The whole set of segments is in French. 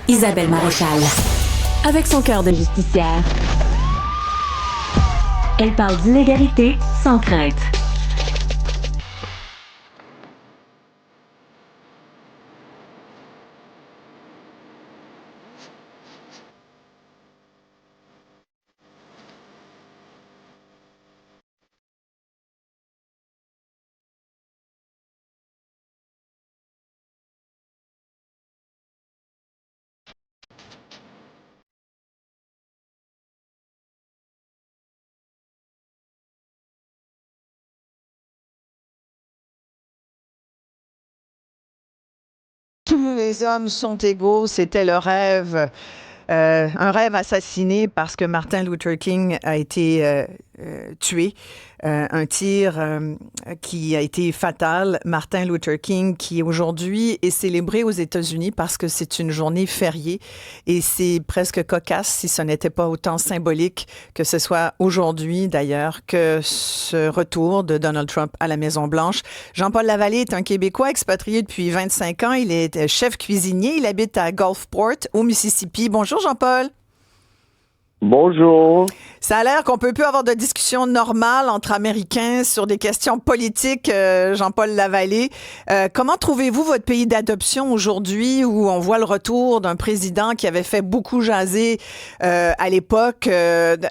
Isabelle Maréchal. Avec son cœur de justicière, elle parle d'inégalité sans crainte. Tous les hommes sont égaux, c'était le rêve. Un rêve assassiné parce que Martin Luther King a été tué. Un tir qui a été fatal. Martin Luther King qui aujourd'hui est célébré aux États-Unis parce que c'est une journée fériée et c'est presque cocasse si ce n'était pas autant symbolique que ce soit aujourd'hui d'ailleurs que ce retour de Donald Trump à la Maison-Blanche. Jean-Paul Lavallée est un Québécois expatrié depuis 25 ans. Il est chef cuisinier. Il habite à Gulfport au Mississippi. Bonjour Jean-Paul. Bonjour. Ça a l'air qu'on peut plus avoir de discussion normale entre Américains sur des questions politiques, Jean-Paul Lavallée. Comment trouvez-vous votre pays d'adoption aujourd'hui où on voit le retour d'un président qui avait fait beaucoup jaser à l'époque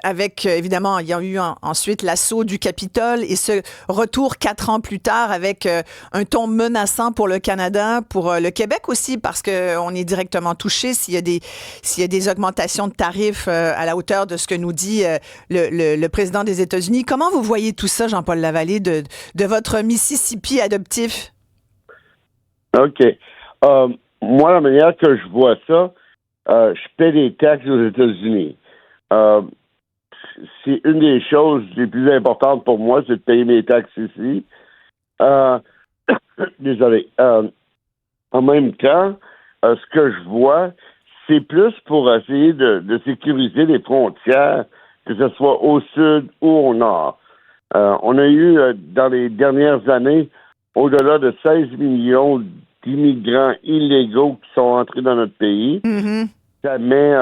avec, évidemment, il y a eu ensuite l'assaut du Capitole et ce retour 4 ans plus tard avec un ton menaçant pour le Canada, pour le Québec aussi, parce qu'on est directement touché s'il y a des augmentations de tarifs à la hauteur de ce que nous dit le président des États-Unis. Comment vous voyez tout ça, Jean-Paul Lavallée, de votre Mississippi adoptif? OK. Moi, la manière que je vois ça, je paie des taxes aux États-Unis. C'est une des choses les plus importantes pour moi, c'est de payer mes taxes ici. Désolé. En même temps, ce que je vois, c'est plus pour essayer de sécuriser les frontières, que ce soit au sud ou au nord. On a eu, dans les dernières années, au-delà de 16 millions d'immigrants illégaux qui sont entrés dans notre pays. Mm-hmm. Ça met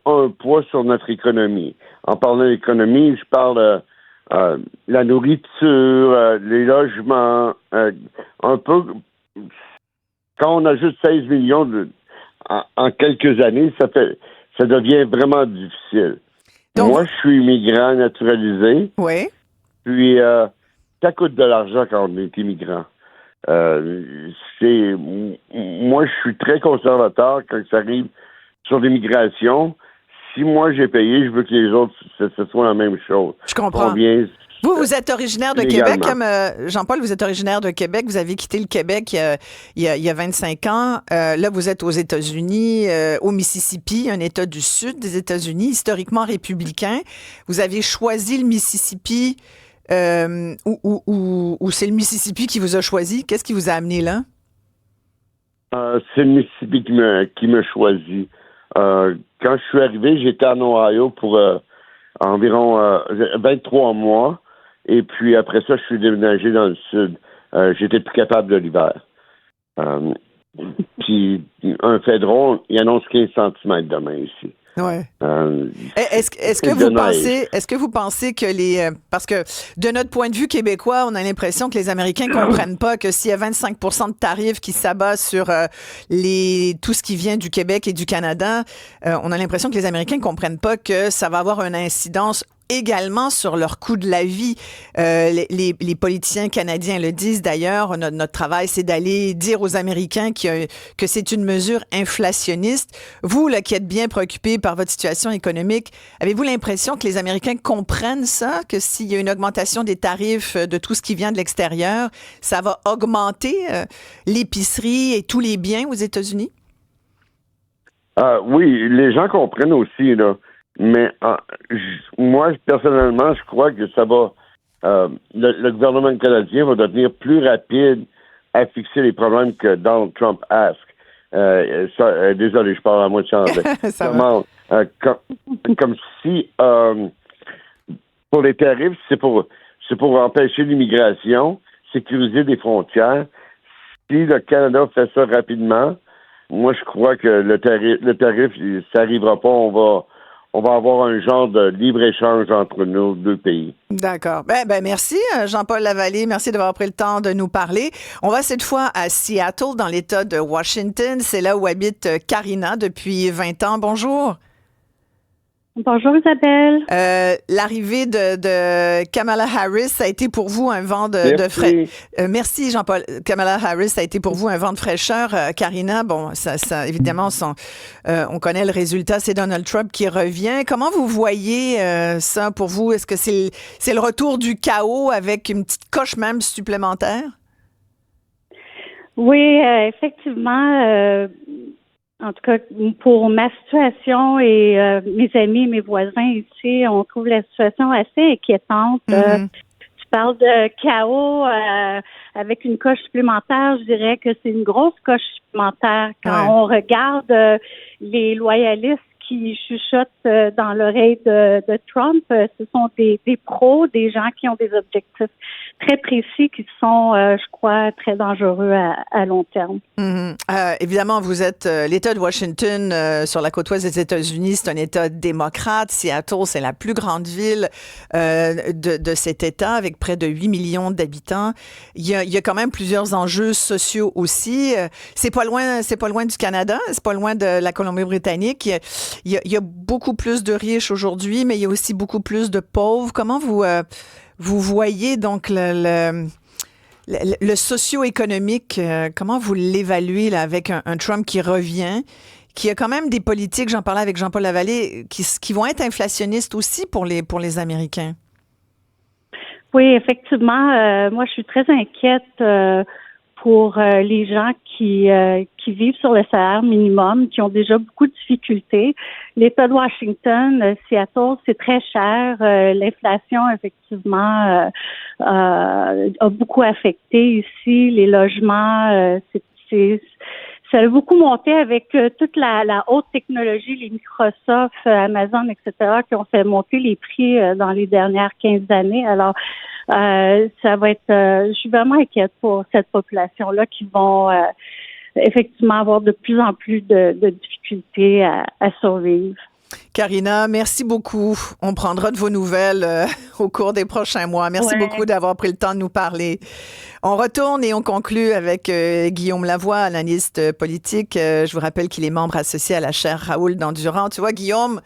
un poids sur notre économie. En parlant d'économie, je parle la nourriture, les logements, un peu. Quand on a juste 16 millions en quelques années, ça devient vraiment difficile. Donc, moi, je suis immigrant naturalisé. Oui. Puis, ça coûte de l'argent quand on est immigrant. Moi, je suis très conservateur quand ça arrive sur l'immigration. Si moi, j'ai payé, je veux que les autres, ce soit la même chose. Je comprends. Vous êtes originaire de Québec, Jean-Paul, vous êtes originaire de Québec. Vous avez quitté le Québec il y a 25 ans. Là, vous êtes aux États-Unis, au Mississippi, un État du sud des États-Unis, historiquement républicain. Vous avez choisi le Mississippi ou c'est le Mississippi qui vous a choisi? Qu'est-ce qui vous a amené là? C'est le Mississippi qui me choisit. Quand je suis arrivé, j'étais en Ohio pour environ 23 mois. Et puis après ça, je suis déménagé dans le sud. J'étais plus capable de l'hiver. Puis un fait drôle, il annonce 15 cm demain ici. Ouais. Est-ce que vous pensez que parce que de notre point de vue québécois, on a l'impression que les Américains comprennent pas que s'il y a 25 de tarifs qui s'abattent sur tout ce qui vient du Québec et du Canada, on a l'impression que les Américains comprennent pas que ça va avoir une incidence également sur leur coût de la vie. Les politiciens canadiens le disent d'ailleurs. Notre travail, c'est d'aller dire aux Américains que c'est une mesure inflationniste. Vous, là, qui êtes bien préoccupés par votre situation économique, avez-vous l'impression que les Américains comprennent ça, que s'il y a une augmentation des tarifs de tout ce qui vient de l'extérieur, ça va augmenter l'épicerie et tous les biens aux États-Unis? Oui, les gens comprennent aussi, là. Mais moi, personnellement, je crois que ça va. Le gouvernement canadien va devenir plus rapide à fixer les problèmes que Donald Trump ask. Désolé, je parle à moitié anglais. Comme si pour les tarifs, c'est pour empêcher l'immigration, sécuriser des frontières. Si le Canada fait ça rapidement, moi, je crois que le tarif, ça n'arrivera pas. On va avoir un genre de libre-échange entre nos deux pays. D'accord. Ben merci, Jean-Paul Lavallée. Merci d'avoir pris le temps de nous parler. On va cette fois à Seattle, dans l'État de Washington. C'est là où habite Karina depuis 20 ans. Bonjour. Bonjour Isabelle. L'arrivée de Kamala Harris, ça a été pour vous un vent de fraîcheur. Merci Jean-Paul. Kamala Harris, ça a été pour vous un vent de fraîcheur. Karina, bon, ça évidemment, on connaît le résultat, c'est Donald Trump qui revient. Comment vous voyez ça pour vous? Est-ce que c'est le retour du chaos avec une petite coche même supplémentaire? Oui, effectivement. En tout cas, pour ma situation et mes amis, mes voisins ici, on trouve la situation assez inquiétante. Tu parles de chaos avec une coche supplémentaire. Je dirais que c'est une grosse coche supplémentaire. Quand on regarde les loyalistes qui chuchotent dans l'oreille de Trump, ce sont des pros, des gens qui ont des objectifs très précis qui sont, je crois, très dangereux à long terme. Évidemment, vous êtes l'État de Washington sur la côte ouest des États-Unis. C'est un État démocrate. Seattle, c'est la plus grande ville de cet État avec près de 8 millions d'habitants. Il y a quand même plusieurs enjeux sociaux aussi. C'est pas loin du Canada, c'est pas loin de la Colombie-Britannique. Il y a beaucoup plus de riches aujourd'hui, mais il y a aussi beaucoup plus de pauvres. Comment vous voyez donc le socio-économique, comment vous l'évaluez là, avec un Trump qui revient, qui a quand même des politiques, j'en parlais avec Jean-Paul Lavallée, qui vont être inflationnistes aussi pour les Américains? Oui, effectivement. Moi, je suis très inquiète pour les gens qui vivent sur le salaire minimum, qui ont déjà beaucoup de difficultés. L'État de Washington, Seattle, c'est très cher. L'inflation, effectivement, a beaucoup affecté ici. Les logements, ça a beaucoup monté avec toute la haute technologie, les Microsoft, Amazon, etc., qui ont fait monter les prix dans les dernières 15 années. Alors, ça va être... je suis vraiment inquiète pour cette population-là qui vont effectivement avoir de plus en plus de difficultés à survivre. Karina, merci beaucoup. On prendra de vos nouvelles au cours des prochains mois. Merci beaucoup d'avoir pris le temps de nous parler. On retourne et on conclut avec Guillaume Lavoie, analyste politique. Je vous rappelle qu'il est membre associé à la chaire Raoul Dandurand. Tu vois, Guillaume,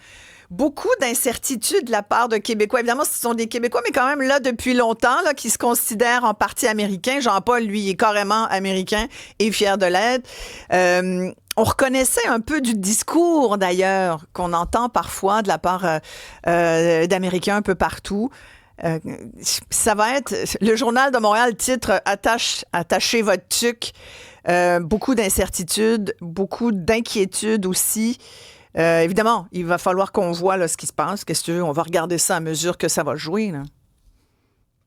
beaucoup d'incertitudes de la part de Québécois. Évidemment, ce sont des Québécois, mais quand même là depuis longtemps, là, qui se considèrent en partie américains. Jean-Paul, lui, est carrément américain et fier de l'être. On reconnaissait un peu du discours, d'ailleurs, qu'on entend parfois de la part d'Américains un peu partout. Ça va être... Le Journal de Montréal titre « Attachez votre tuque ». Beaucoup d'incertitudes, beaucoup d'inquiétudes aussi. Évidemment, il va falloir qu'on voit là, ce qui se passe. Qu'est-ce que tu veux? On va regarder ça à mesure que ça va jouer.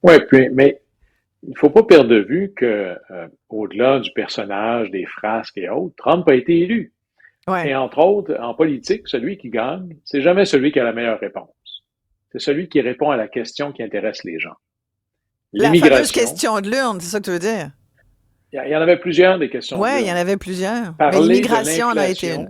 Oui, mais il ne faut pas perdre de vue que au-delà du personnage, des frasques et autres, Trump a été élu. Ouais. Et entre autres, en politique, celui qui gagne, c'est jamais celui qui a la meilleure réponse. C'est celui qui répond à la question qui intéresse les gens. La fameuse question de l'urne, c'est ça que tu veux dire? Il y en avait plusieurs des questions. Oui, il y en avait plusieurs. Mais l'immigration en a été une.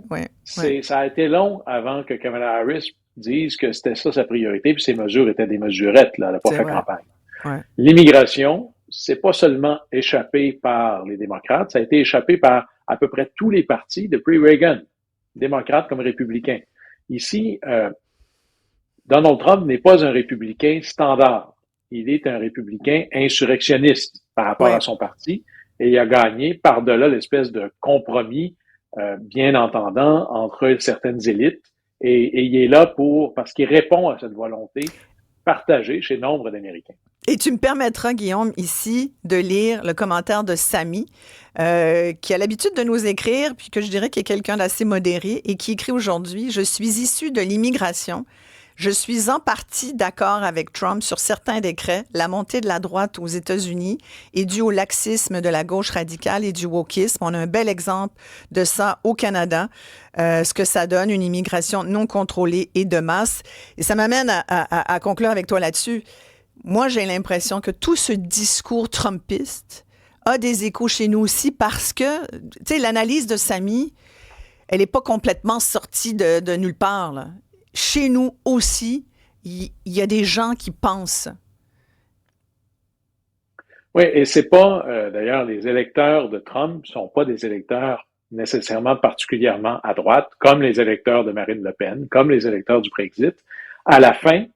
Ça a été long avant que Kamala Harris dise que c'était ça sa priorité, puis ses mesures étaient des mesurettes, là, elle n'a pas fait campagne. Ouais. L'immigration, c'est pas seulement échappé par les démocrates, ça a été échappé par à peu près tous les partis depuis Reagan, démocrates comme républicains. Ici, Donald Trump n'est pas un républicain standard. Il est un républicain insurrectionniste par rapport à son parti. Et il a gagné par-delà l'espèce de compromis bien entendant entre certaines élites. Et il est là parce qu'il répond à cette volonté partagée chez nombre d'Américains. Et tu me permettras, Guillaume, ici, de lire le commentaire de Samy, qui a l'habitude de nous écrire, puis que je dirais qu'il est quelqu'un d'assez modéré, et qui écrit aujourd'hui « Je suis issu de l'immigration. Je suis en partie d'accord avec Trump sur certains décrets. La montée de la droite aux États-Unis est due au laxisme de la gauche radicale et du wokisme. On a un bel exemple de ça au Canada, ce que ça donne, une immigration non contrôlée et de masse. Et ça m'amène à conclure avec toi là-dessus. Moi, j'ai l'impression que tout ce discours trumpiste a des échos chez nous aussi parce que, tu sais, l'analyse de Samy, elle n'est pas complètement sortie de nulle part, là. Chez nous aussi, il y a des gens qui pensent. Oui, et c'est pas, d'ailleurs, les électeurs de Trump ne sont pas des électeurs nécessairement particulièrement à droite, comme les électeurs de Marine Le Pen, comme les électeurs du Brexit. À la fin,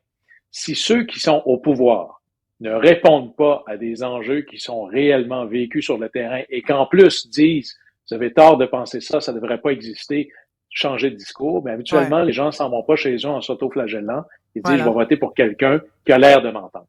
si ceux qui sont au pouvoir ne répondent pas à des enjeux qui sont réellement vécus sur le terrain et qu'en plus disent « vous avez tort de penser ça, ça ne devrait pas exister », changer de discours, mais habituellement, les gens s'en vont pas chez eux en s'auto-flagellant. Ils disent « je vais voter pour quelqu'un qui a l'air de m'entendre ».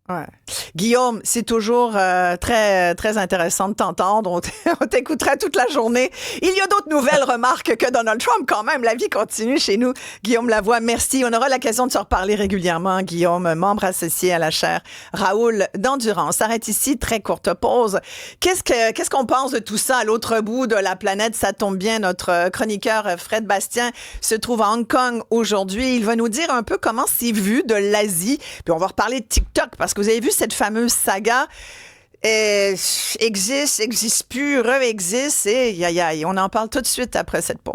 Ouais. Guillaume, c'est toujours très, très intéressant de t'entendre. On t'écoutera toute la journée. Il y a d'autres nouvelles remarques que Donald Trump, quand même. La vie continue chez nous. Guillaume Lavoie, merci. On aura l'occasion de se reparler régulièrement. Guillaume, membre associé à la chaire Raoul d'Endurance. S'arrête ici, très courte pause. Qu'est-ce qu'on pense de tout ça à l'autre bout de la planète? Ça tombe bien. Notre chroniqueur Fred Bastien se trouve à Hong Kong aujourd'hui. Il va nous dire un peu comment c'est vu de l'Asie. Puis on va reparler de TikTok parce que vous avez vu cette fameuse saga existe plus, réexiste et on en parle tout de suite après cette pause.